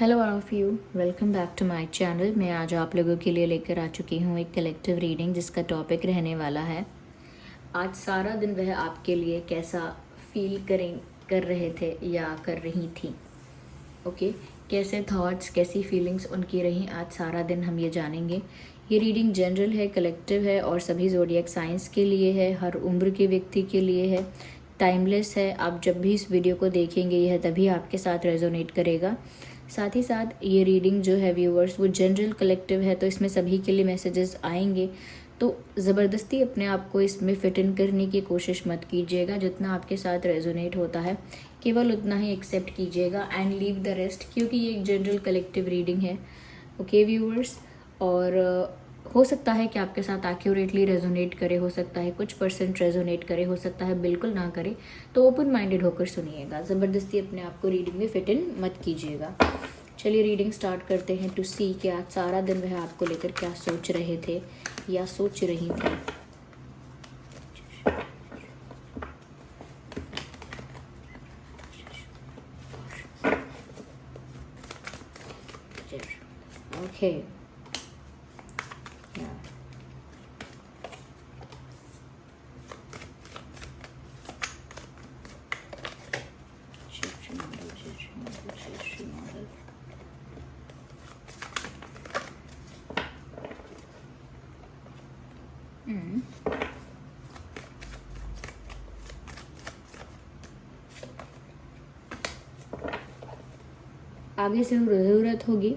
Hello all of you, welcome back to my channel. मैं आज आप लोगों के लिए लेकर आ चुकी हूँ एक कलेक्टिव रीडिंग जिसका टॉपिक रहने वाला है आज सारा दिन वह आपके लिए कैसा फील कर रहे थे या कर रही थी। ओके, कैसे थॉट्स, कैसी फीलिंग्स उनकी रही आज सारा दिन, हम ये जानेंगे। ये रीडिंग जनरल है, कलेक्टिव है और सभी ज़ोडिएक साइंस के लिए है, हर उम्र के व्यक्ति के लिए है, टाइमलेस है। आप जब भी इस वीडियो को देखेंगे यह तभी आपके साथ रेजोनेट करेगा। साथ ही साथ ये रीडिंग जो है व्यूअर्स वो जनरल कलेक्टिव है, तो इसमें सभी के लिए मैसेजेस आएंगे। तो ज़बरदस्ती अपने आप को इसमें फिट इन करने की कोशिश मत कीजिएगा। जितना आपके साथ रेजोनेट होता है केवल उतना ही एक्सेप्ट कीजिएगा एंड लीव द रेस्ट, क्योंकि ये एक जनरल कलेक्टिव रीडिंग है। ओके व्यूअर्स, और हो सकता है कि आपके साथ एक्यूरेटली रेजोनेट करे, हो सकता है कुछ % रेजोनेट करे, हो सकता है बिल्कुल ना करे। तो ओपन माइंडेड होकर सुनिएगा, ज़बरदस्ती अपने आप को रीडिंग में फिट इन मत कीजिएगा। चलिए रीडिंग स्टार्ट करते हैं टू सी कि आज सारा दिन वह आपको लेकर क्या सोच रहे थे या सोच रही थी। ओके, आगे से ज़रूरत होगी।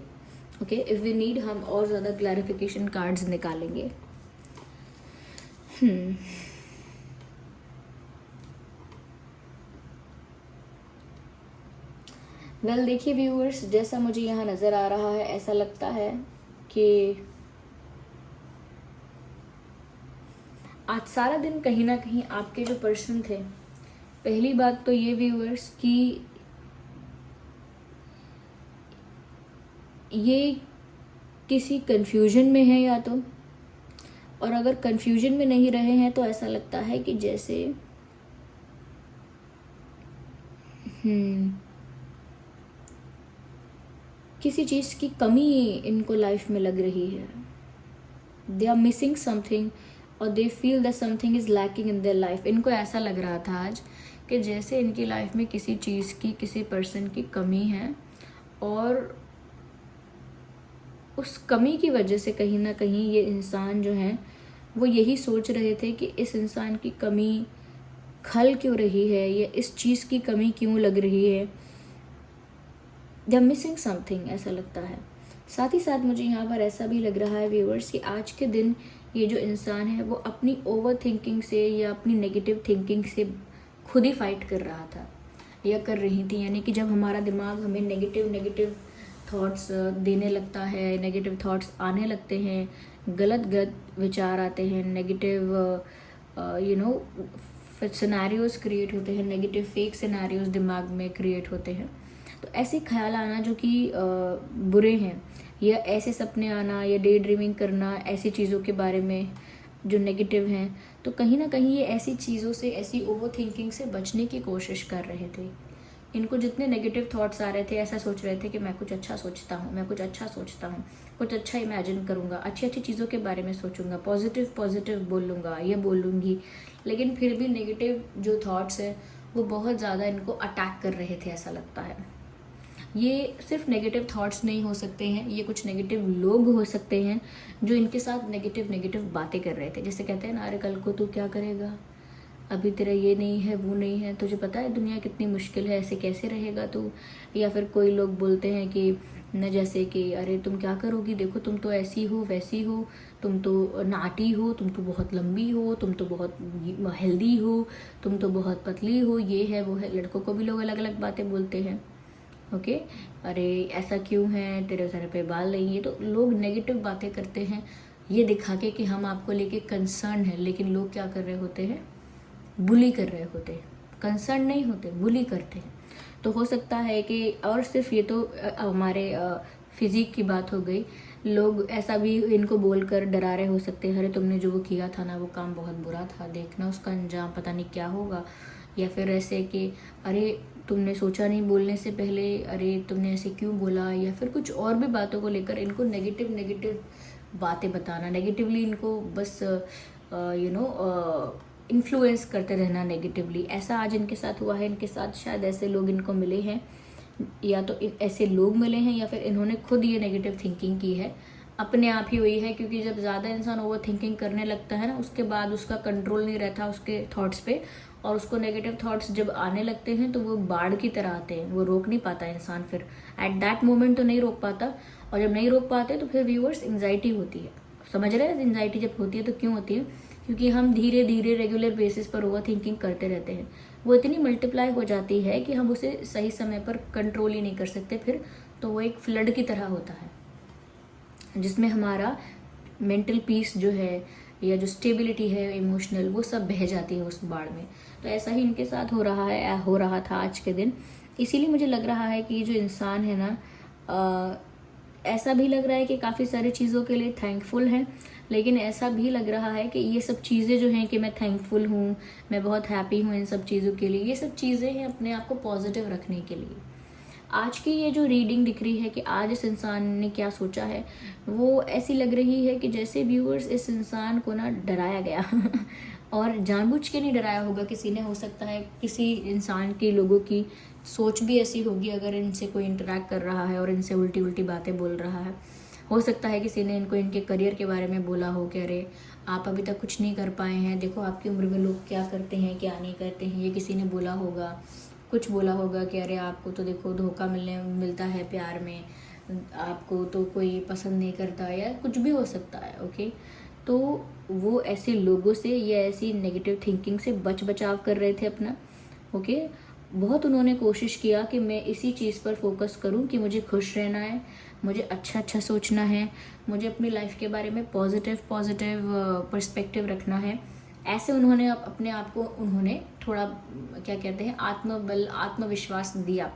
ओके, इफ़ वी नीड हम और ज़्यादा क्लैरिफिकेशन कार्ड्स निकालेंगे। वेल देखिए व्यूअर्स, जैसा मुझे यहाँ नज़र आ रहा है ऐसा लगता है कि आज सारा दिन कहीं ना कहीं आपके जो पर्सन थे, पहली बात तो ये व्यूअर्स कि ये किसी कंफ्यूजन में है या तो, और अगर कंफ्यूजन में नहीं रहे हैं तो ऐसा लगता है कि जैसे किसी चीज़ की कमी इनको लाइफ में लग रही है। दे आर मिसिंग समथिंग और they feel that something is lacking in their life. इनको ऐसा लग रहा था आज कि जैसे इनकी लाइफ में किसी चीज़ की, किसी पर्सन की कमी है, और उस कमी की वजह से कहीं ना कहीं ये इंसान जो है वो यही सोच रहे थे कि इस इंसान की कमी खल क्यों रही है या इस चीज़ की कमी क्यों लग रही है। दे आर मिसिंग समथिंग, ऐसा लगता है। साथ ही साथ मुझे यहाँ पर ऐसा भी लग रहा है व्यूअर्स कि आज के दिन ये जो इंसान है वो अपनी ओवर थिंकिंग से या अपनी नेगेटिव थिंकिंग से खुद ही फाइट कर रहा था या कर रही थी। यानी कि जब हमारा दिमाग हमें नेगेटिव थॉट्स देने लगता है, नेगेटिव थॉट्स आने लगते हैं, गलत विचार आते हैं, नेगेटिव सिनेरियोज क्रिएट होते हैं, नेगेटिव फेक सिनेरियोज दिमाग में क्रिएट होते हैं, तो ऐसे ख्याल आना जो कि बुरे हैं, या ऐसे सपने आना या डे ड्रीमिंग करना ऐसी चीज़ों के बारे में जो नेगेटिव हैं, तो कहीं ना कहीं ये ऐसी चीज़ों से, ऐसी ओवर थिंकिंग से बचने की कोशिश कर रहे थे। इनको जितने नेगेटिव थॉट्स आ रहे थे ऐसा सोच रहे थे कि मैं कुछ अच्छा सोचता हूँ, मैं कुछ अच्छा सोचता हूँ, कुछ अच्छा इमेजिन करूँगा, अच्छी अच्छी चीज़ों के बारे में सोचूंगा, पॉजिटिव बोलूँगा या बोलूँगी, लेकिन फिर भी नेगेटिव जो थॉट्स है वो बहुत ज़्यादा इनको अटैक कर रहे थे, ऐसा लगता है। ये सिर्फ नेगेटिव थॉट्स नहीं हो सकते हैं, ये कुछ नेगेटिव लोग हो सकते हैं जो इनके साथ नेगेटिव बातें कर रहे थे। जैसे कहते हैं ना, अरे कल को तू क्या करेगा, अभी तेरा ये नहीं है, वो नहीं है, तुझे पता है दुनिया कितनी मुश्किल है, ऐसे कैसे रहेगा तू। या फिर कोई लोग बोलते हैं कि न, जैसे कि अरे तुम क्या करोगी, देखो तुम तो ऐसी हो वैसी हो, तुम तो नाटी हो, तुम तो बहुत लंबी हो, तुम तो बहुत हेल्दी हो, तुम तो बहुत पतली हो, ये है वो है। लड़कों को भी लोग अलग अलग बातें बोलते हैं। ओके, अरे ऐसा क्यों है, तेरे सर पे बाल नहीं है। तो लोग नेगेटिव बातें करते हैं ये दिखा के कि हम आपको लेके कंसर्न है, लेकिन लोग क्या कर रहे होते हैं, बुली कर रहे होते हैं, कंसर्न नहीं होते, बुली करते हैं। तो हो सकता है कि, और सिर्फ ये तो हमारे फिजिक की बात हो गई, लोग ऐसा भी इनको बोलकर डरा रहे हो सकते हैं, अरे तुमने जो वो किया था ना वो काम बहुत बुरा था, देखना उसका अंजाम पता नहीं क्या होगा। या फिर ऐसे कि अरे तुमने सोचा नहीं बोलने से पहले, अरे तुमने ऐसे क्यों बोला, या फिर कुछ और भी बातों को लेकर इनको नेगेटिव नेगेटिव बातें बताना, नेगेटिवली इनको बस इन्फ्लुएंस करते रहना नेगेटिवली। ऐसा आज इनके साथ हुआ है, इनके साथ शायद ऐसे लोग इनको मिले हैं, या तो ऐसे लोग मिले हैं, या फिर इन्होंने खुद ये नेगेटिव थिंकिंग की है, अपने आप ही हुई है। क्योंकि जब ज़्यादा इंसान ओवर थिंकिंग करने लगता है ना, उसके बाद उसका कंट्रोल नहीं रहता उसके थॉट्स पे, और उसको नेगेटिव थॉट्स जब आने लगते हैं तो वो बाढ़ की तरह आते हैं, वो रोक नहीं पाता इंसान। फिर एट दैट मोमेंट तो नहीं रोक पाता, और जब नहीं रोक पाते तो फिर व्यूअर्स एंग्जाइटी होती है। समझ रहे हैं? एंग्जाइटी जब होती है तो क्यों होती है? क्योंकि हम धीरे धीरे रेगुलर बेसिस पर ओवर थिंकिंग करते रहते हैं, वो इतनी मल्टीप्लाई हो जाती है कि हम उसे सही समय पर कंट्रोल ही नहीं कर सकते। फिर तो वो एक फ्लड की तरह होता है, जिसमें हमारा मेंटल पीस जो है, या जो स्टेबिलिटी है इमोशनल, वो सब बह जाती है उस बाढ़ में। तो ऐसा ही इनके साथ हो रहा था आज के दिन। इसीलिए मुझे लग रहा है कि ये जो इंसान है ना, ऐसा भी लग रहा है कि काफ़ी सारी चीज़ों के लिए थैंकफुल है, लेकिन ऐसा भी लग रहा है कि ये सब चीज़ें जो हैं कि मैं थैंकफुल हूँ, मैं बहुत हैप्पी हूँ इन सब चीज़ों के लिए, ये सब चीज़ें हैं अपने आप को पॉजिटिव रखने के लिए। आज की ये जो रीडिंग दिख रही है कि आज इस इंसान ने क्या सोचा है, वो ऐसी लग रही है कि जैसे व्यूअर्स इस इंसान को ना डराया गया और जानबूझ के नहीं डराया होगा किसी ने। हो सकता है किसी इंसान के लोगों की सोच भी ऐसी होगी, अगर इनसे कोई इंटरेक्ट कर रहा है और इनसे उल्टी उल्टी बातें बोल रहा है। हो सकता है किसी ने इनको इनके करियर के बारे में बोला हो कि अरे आप अभी तक कुछ नहीं कर पाए हैं, देखो आपकी उम्र में लोग क्या करते हैं क्या नहीं करते हैं, ये किसी ने बोला होगा। कुछ बोला होगा कि अरे आपको तो देखो धोखा मिलता है प्यार में, आपको तो कोई पसंद नहीं करता, या कुछ भी हो सकता है। ओके, तो वो ऐसे लोगों से या ऐसी नेगेटिव थिंकिंग से बचाव कर रहे थे अपना। ओके, बहुत उन्होंने कोशिश किया कि मैं इसी चीज़ पर फोकस करूं कि मुझे खुश रहना है, मुझे अच्छा सोचना है, मुझे अपनी लाइफ के बारे में पॉजिटिव पर्सपेक्टिव रखना है। ऐसे उन्होंने अपने आप को उन्होंने थोड़ा क्या कहते हैं आत्मविश्वास दिया,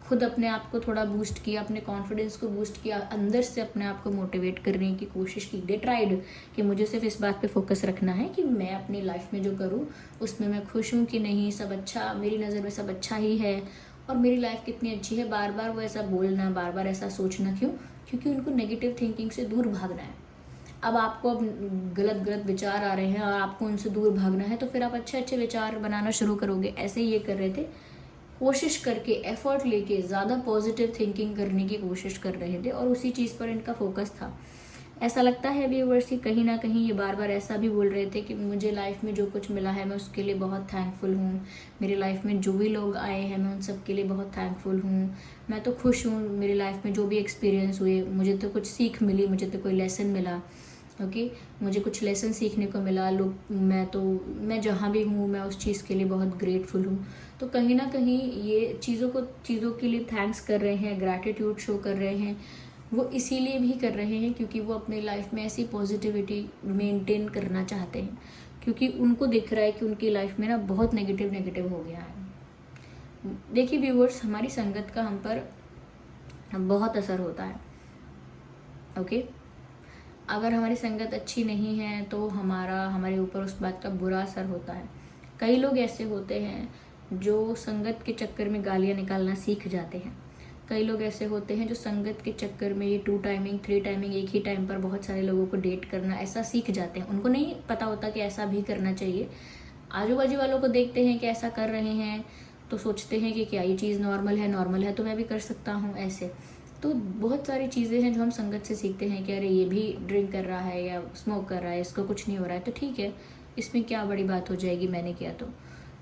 खुद अपने आप को थोड़ा बूस्ट किया, अपने कॉन्फिडेंस को बूस्ट किया, अंदर से अपने आप को मोटिवेट करने की कोशिश की। दे ट्राइड कि मुझे सिर्फ इस बात पे फोकस रखना है कि मैं अपनी लाइफ में जो करूँ उसमें मैं खुश हूँ कि नहीं, सब अच्छा, मेरी नज़र में सब अच्छा ही है और मेरी लाइफ कितनी अच्छी है। बार बार वो ऐसा बोलना, बार बार ऐसा सोचना क्यों? क्योंकि उनको नेगेटिव थिंकिंग से दूर भागना है। अब आपको गलत विचार आ रहे हैं और आपको उनसे दूर भागना है, तो फिर आप अच्छे विचार बनाना शुरू करोगे। ऐसे ही ये कर रहे थे, कोशिश करके, एफर्ट लेके ज़्यादा पॉजिटिव थिंकिंग करने की कोशिश कर रहे थे और उसी चीज़ पर इनका फोकस था। ऐसा लगता है व्यूअर्स कि कहीं ना कहीं ये बार बार ऐसा भी बोल रहे थे कि मुझे लाइफ में जो कुछ मिला है मैं उसके लिए बहुत थैंकफुल हूँ, मेरी लाइफ में जो भी लोग आए हैं मैं उन सब के लिए बहुत थैंकफुल हूँ, मैं तो खुश हूँ, मेरी लाइफ में जो भी एक्सपीरियंस हुए मुझे तो कुछ सीख मिली, मुझे तो कोई लेसन मिला। ओके, मुझे कुछ लेसन सीखने को मिला। मैं जहाँ भी हूँ मैं उस चीज़ के लिए बहुत ग्रेटफुल हूँ। तो कहीं ना कहीं ये चीज़ों के लिए थैंक्स कर रहे हैं, ग्रैटिट्यूड शो कर रहे हैं। वो इसीलिए भी कर रहे हैं क्योंकि वो अपनी लाइफ में ऐसी पॉजिटिविटी मेंटेन करना चाहते हैं, क्योंकि उनको दिख रहा है कि उनकी लाइफ में ना बहुत नेगेटिव हो गया है। देखिए व्यूअर्स, हमारी संगत का हम पर बहुत असर होता है। ओके, अगर हमारी संगत अच्छी नहीं है तो हमारे ऊपर उस बात का बुरा असर होता है। कई लोग ऐसे होते हैं जो संगत के चक्कर में गालियाँ निकालना सीख जाते हैं। कई लोग ऐसे होते हैं जो संगत के चक्कर में ये 2 टाइमिंग 3 टाइमिंग एक ही टाइम पर बहुत सारे लोगों को डेट करना ऐसा सीख जाते हैं। उनको नहीं पता होता कि ऐसा भी करना चाहिए। आजू बाजू वालों को देखते हैं कि ऐसा कर रहे हैं तो सोचते हैं कि क्या ये चीज़ नॉर्मल है तो मैं भी कर सकता हूँ। ऐसे तो बहुत सारी चीज़ें हैं जो हम संगत से सीखते हैं कि अरे ये भी ड्रिंक कर रहा है या स्मोक कर रहा है, इसको कुछ नहीं हो रहा है तो ठीक है, इसमें क्या बड़ी बात हो जाएगी, मैंने किया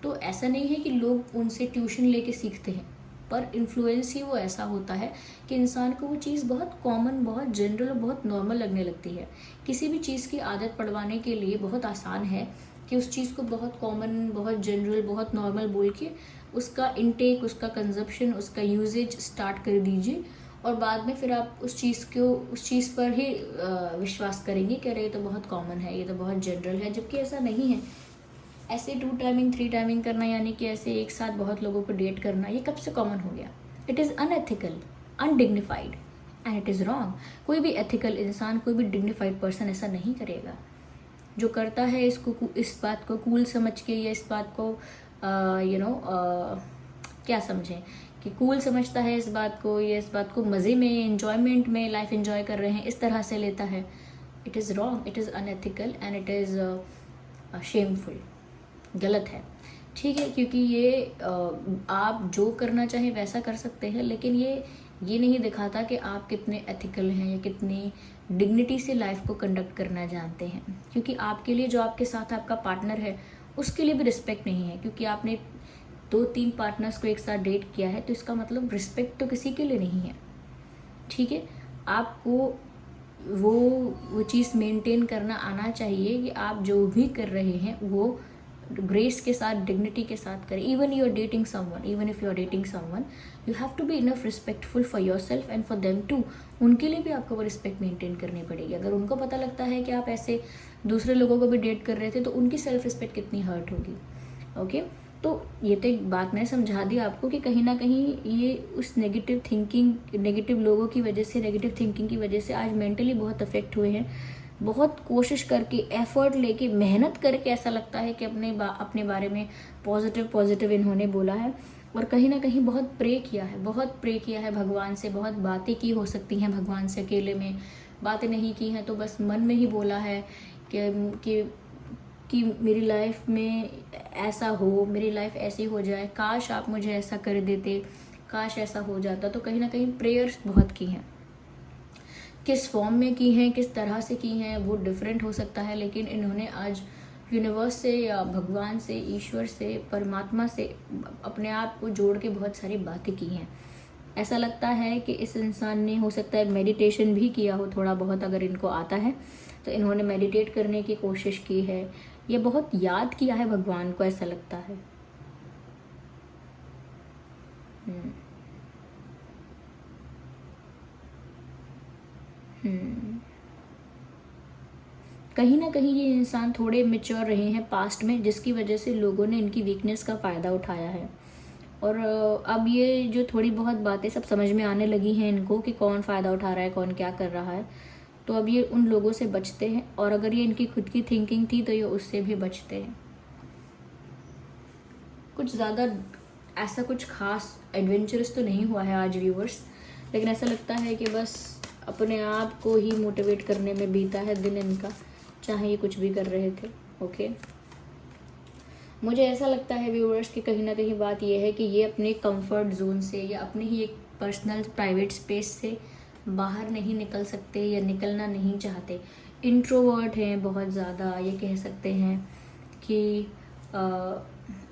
तो ऐसा नहीं है कि लोग उनसे ट्यूशन लेके सीखते हैं, पर इन्फ्लुएंस ही वो ऐसा होता है कि इंसान को वो चीज़ बहुत कॉमन, बहुत जनरल और बहुत नॉर्मल लगने लगती है। किसी भी चीज़ की आदत पड़वाने के लिए बहुत आसान है कि उस चीज़ को बहुत कॉमन, बहुत जनरल, बहुत नॉर्मल बोल के उसका इनटेक, उसका कंजप्शन, उसका यूजेज स्टार्ट कर दीजिए और बाद में फिर आप उस चीज़ पर ही विश्वास करेंगे कि अरे ये तो बहुत कॉमन है, ये तो बहुत जनरल है, जबकि ऐसा नहीं है। ऐसे 2 टाइमिंग 3 टाइमिंग करना, यानी कि ऐसे एक साथ बहुत लोगों को डेट करना, ये कब से कॉमन हो गया? It is unethical, undignified and it is wrong. कोई भी एथिकल इंसान, कोई भी डिग्निफाइड पर्सन ऐसा नहीं करेगा। जो करता है इस बात को कूल समझ के या इस बात को क्या समझें कि कूल समझता है इस बात को, या इस बात को मज़े में, एन्जॉयमेंट में, लाइफ एन्जॉय कर रहे हैं इस तरह से लेता है। It is wrong, it is unethical and it is shameful, गलत है। ठीक है, क्योंकि ये आप जो करना चाहें वैसा कर सकते हैं, लेकिन ये नहीं दिखाता कि आप कितने एथिकल हैं या कितनी डिग्निटी से लाइफ को कंडक्ट करना जानते हैं। क्योंकि आपके लिए जो आपके साथ आपका पार्टनर है उसके लिए भी रिस्पेक्ट नहीं है, क्योंकि आपने 2-3 पार्टनर्स को एक साथ डेट किया है, तो इसका मतलब रिस्पेक्ट तो किसी के लिए नहीं है। ठीक है, आपको वो चीज़ मेंटेन करना आना चाहिए कि आप जो भी कर रहे हैं वो ग्रेस के साथ, डिग्निटी के साथ करें। Even you are dating someone, even if you are dating someone, you have to be enough respectful for yourself and for them too. उनके लिए भी आपको वो रिस्पेक्ट मेंटेन करनी पड़ेगी। अगर उनको पता लगता है कि आप ऐसे दूसरे लोगों को भी डेट कर रहे थे, तो उनकी सेल्फ रिस्पेक्ट कितनी हर्ट होगी। ओके, तो ये तो एक बात मैंने समझा दी आपको कि कहीं ना कहीं ये उस नेगेटिव थिंकिंग, नेगेटिव लोगों की वजह से, नेगेटिव थिंकिंग की वजह से आज मेंटली बहुत अफेक्ट हुए हैं। बहुत कोशिश करके, एफर्ट लेके, मेहनत करके ऐसा लगता है कि अपने बारे में पॉजिटिव इन्होंने बोला है, और कहीं ना कहीं बहुत प्रे किया है भगवान से, बहुत बातें की हो सकती हैं भगवान से, अकेले में बातें नहीं की हैं तो बस मन में ही बोला है कि मेरी लाइफ में ऐसा हो, मेरी लाइफ ऐसी हो जाए, काश आप मुझे ऐसा कर देते, काश ऐसा हो जाता। तो कहीं ना कहीं प्रेयर्स बहुत की हैं। किस फॉर्म में की हैं, किस तरह से की हैं, वो डिफरेंट हो सकता है, लेकिन इन्होंने आज यूनिवर्स से या भगवान से, ईश्वर से, परमात्मा से अपने आप को जोड़ के बहुत सारी बातें की हैं। ऐसा लगता है कि इस इंसान ने, हो सकता है मेडिटेशन भी किया हो थोड़ा बहुत, अगर इनको आता है तो इन्होंने मेडिटेट करने की कोशिश की है, ये बहुत याद किया है भगवान को, ऐसा लगता है। कहीं ना कहीं ये इंसान थोड़े मेच्योर रहे हैं पास्ट में, जिसकी वजह से लोगों ने इनकी वीकनेस का फ़ायदा उठाया है। और अब ये जो थोड़ी बहुत बातें सब समझ में आने लगी हैं इनको कि कौन फ़ायदा उठा रहा है, कौन क्या कर रहा है, तो अब ये उन लोगों से बचते हैं। और अगर ये इनकी खुद की थिंकिंग थी तो ये उससे भी बचते हैं। कुछ ज़्यादा ऐसा कुछ खास एडवेंचरस तो नहीं हुआ है आज व्यूवर्स, लेकिन ऐसा लगता है कि बस अपने आप को ही मोटिवेट करने में बीता है दिन इनका, चाहे ये कुछ भी कर रहे थे। ओके, मुझे ऐसा लगता है व्यूअर्स कि कहीं ना कहीं बात ये है कि ये अपने कंफर्ट जोन से या अपने ही एक पर्सनल प्राइवेट स्पेस से बाहर नहीं निकल सकते या निकलना नहीं चाहते। इंट्रोवर्ट हैं बहुत ज़्यादा, ये कह सकते हैं कि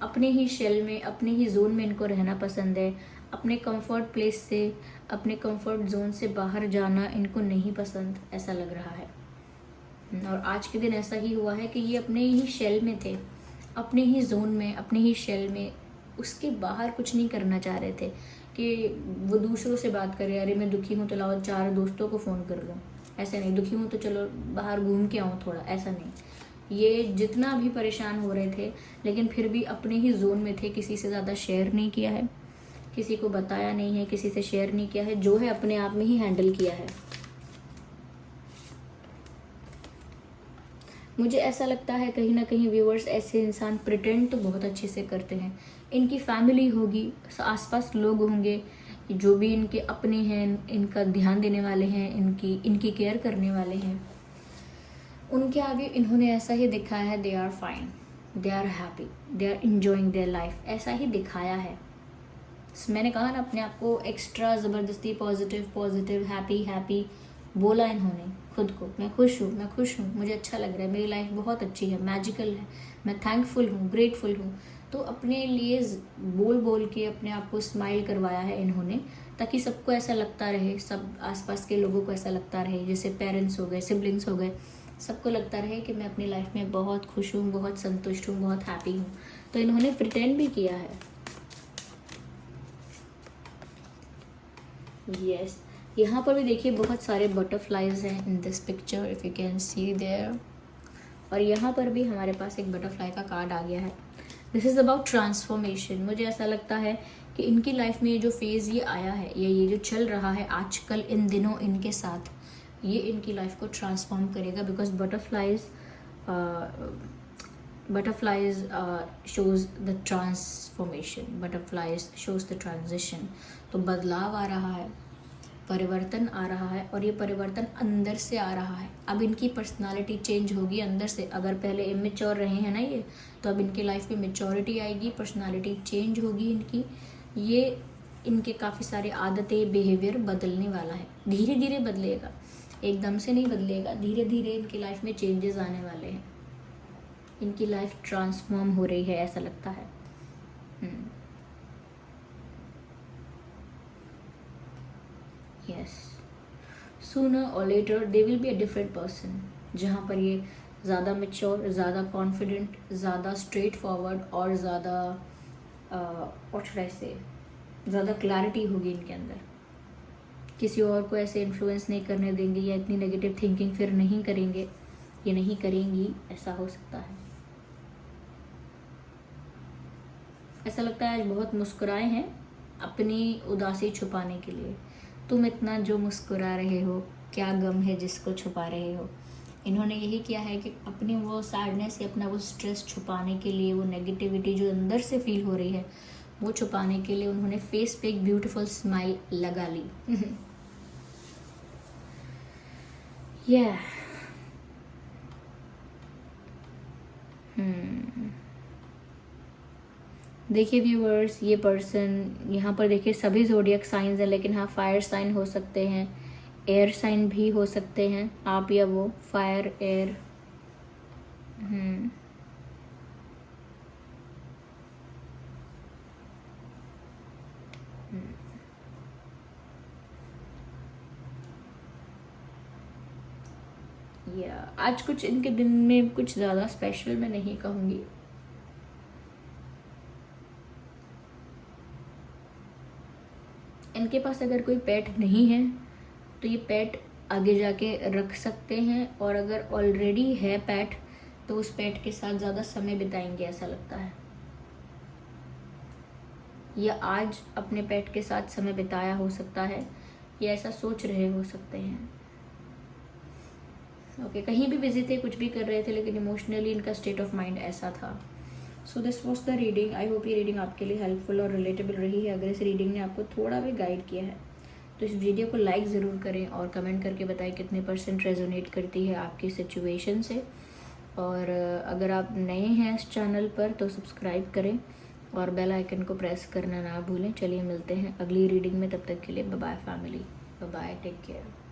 अपने ही शेल में, अपने ही जोन में इनको रहना पसंद है। अपने कंफर्ट प्लेस से, अपने कंफर्ट जोन से बाहर जाना इनको नहीं पसंद, ऐसा लग रहा है। और आज के दिन ऐसा ही हुआ है कि ये अपने ही शेल में थे, अपने ही जोन में, अपने ही शेल में, उसके बाहर कुछ नहीं करना चाह रहे थे कि वो दूसरों से बात करे, अरे मैं दुखी हूँ तो लाओ 4 दोस्तों को फ़ोन कर लूँ, ऐसे नहीं। दुखी हूँ तो चलो बाहर घूम के आऊँ थोड़ा, ऐसा नहीं। ये जितना भी परेशान हो रहे थे, लेकिन फिर भी अपने ही जोन में थे, किसी से ज़्यादा शेयर नहीं किया है, किसी को बताया नहीं है, किसी से शेयर नहीं किया है, जो है अपने आप में ही हैंडल किया है। मुझे ऐसा लगता है कहीं ना कहीं व्यूअर्स, ऐसे इंसान प्रिटेंड तो बहुत अच्छे से करते हैं। इनकी फैमिली होगी, आसपास लोग होंगे जो भी इनके अपने हैं, इनका ध्यान देने वाले हैं, इनकी केयर करने वाले हैं, उनके आगे इन्होंने ऐसा ही दिखाया है, they are fine, they are happy, they are enjoying their life, ऐसा ही दिखाया है। मैंने कहा ना, अपने आप को एक्स्ट्रा ज़बरदस्ती पॉजिटिव हैप्पी बोला इन्होंने खुद को। मैं खुश हूँ, मुझे अच्छा लग रहा है, मेरी लाइफ बहुत अच्छी है, मैजिकल है, मैं थैंकफुल हूँ, ग्रेटफुल हूँ। तो अपने लिए बोल के अपने आप को स्माइल करवाया है इन्होंने, ताकि सबको ऐसा लगता रहे, सब आसपास के लोगों को ऐसा लगता रहे, जैसे पेरेंट्स हो गए, सिबलिंग्स हो गए, सबको लगता रहे कि मैं अपनी लाइफ में बहुत खुश हूँ, बहुत संतुष्ट हूँ, बहुत हैप्पी हूँ। तो इन्होंने प्रिटेंड भी किया है। यस, यहाँ पर भी देखिए बहुत सारे बटरफ्लाइज हैं in this picture, if you can see there. और यहाँ पर भी हमारे पास एक बटरफ्लाई का कार्ड आ गया है। This is about transformation. मुझे ऐसा लगता है कि इनकी लाइफ में ये जो फेज़ ये आया है, ये जो चल रहा है आजकल इन दिनों इनके साथ, ये इनकी लाइफ को ट्रांसफॉर्म करेगा। Because butterflies butterflies shows the transformation, butterflies shows the transition. तो बदलाव आ रहा है, परिवर्तन आ रहा है, और ये परिवर्तन अंदर से आ रहा है. अब इनकी पर्सनालिटी चेंज होगी अंदर से. अगर पहले इमेच्योर रहे हैं ना ये, तो अब इनके लाइफ में मेच्योरिटी आएगी, पर्सनालिटी चेंज होगी इनकी. ये इनके काफ़ी सारे आदतें, बिहेवियर बदलने वाला है. धीरे धीरे बदलेगा, एकदम से नहीं बदलेगा. धीरे धीरे इनकी लाइफ में चेंजेस आने वाले हैं. इनकी लाइफ ट्रांसफॉर्म हो रही है, ऐसा लगता है. Yes, sooner or later they will be a different person. जहाँ पर ये ज़्यादा मेच्योर, ज़्यादा कॉन्फिडेंट, ज़्यादा स्ट्रेट फॉरवर्ड और ज़्यादा व्हाट शुड आई से, ज़्यादा क्लैरिटी होगी इनके अंदर. किसी और को ऐसे इन्फ्लुएंस नहीं करने देंगे, या इतनी नेगेटिव थिंकिंग फिर नहीं करेंगे, ये नहीं करेंगी, ऐसा हो सकता है. ऐसा लगता है आज बहुत मुस्कुराए हैं अपनी उदासी छुपाने के लिए. तुम इतना जो मुस्कुरा रहे हो, क्या गम है जिसको छुपा रहे हो. इन्होंने यही किया है कि अपनी वो सैडनेस या अपना वो स्ट्रेस छुपाने के लिए, वो नेगेटिविटी जो अंदर से फील हो रही है वो छुपाने के लिए उन्होंने फेस पे एक ब्यूटीफुल स्माइल लगा ली. yeah. देखिए व्यूअर्स, ये पर्सन यहाँ पर देखिए सभी ज़ोडिएक साइंस है, लेकिन हाँ फायर साइन हो सकते हैं, एयर साइन भी हो सकते हैं आप या वो. Fire, air. या आज कुछ इनके दिन में कुछ ज़्यादा स्पेशल मैं नहीं कहूँगी. इनके पास अगर कोई पेट नहीं है तो ये पेट आगे जाके रख सकते हैं, और अगर ऑलरेडी है पेट तो उस पेट के साथ ज़्यादा समय बिताएंगे, ऐसा लगता है. या आज अपने पेट के साथ समय बिताया हो सकता है, या ऐसा सोच रहे हो सकते हैं. ओके, कहीं भी बिजी थे, कुछ भी कर रहे थे, लेकिन इमोशनली इनका स्टेट ऑफ माइंड ऐसा था. So this was the reading. I hope ये रीडिंग आपके लिए हेल्पफुल और रिलेटेबल रही है. अगर इस रीडिंग ने आपको थोड़ा भी गाइड किया है तो इस वीडियो को लाइक ज़रूर करें और कमेंट करके बताएं कितने % रेजोनेट करती है आपकी सिचुएशन से. और अगर आप नए हैं इस चैनल पर तो सब्सक्राइब करें और बेल आइकन को प्रेस करना ना भूलें. चलिए मिलते हैं अगली रीडिंग में, तब तक के लिए bye bye family, bye bye, take care.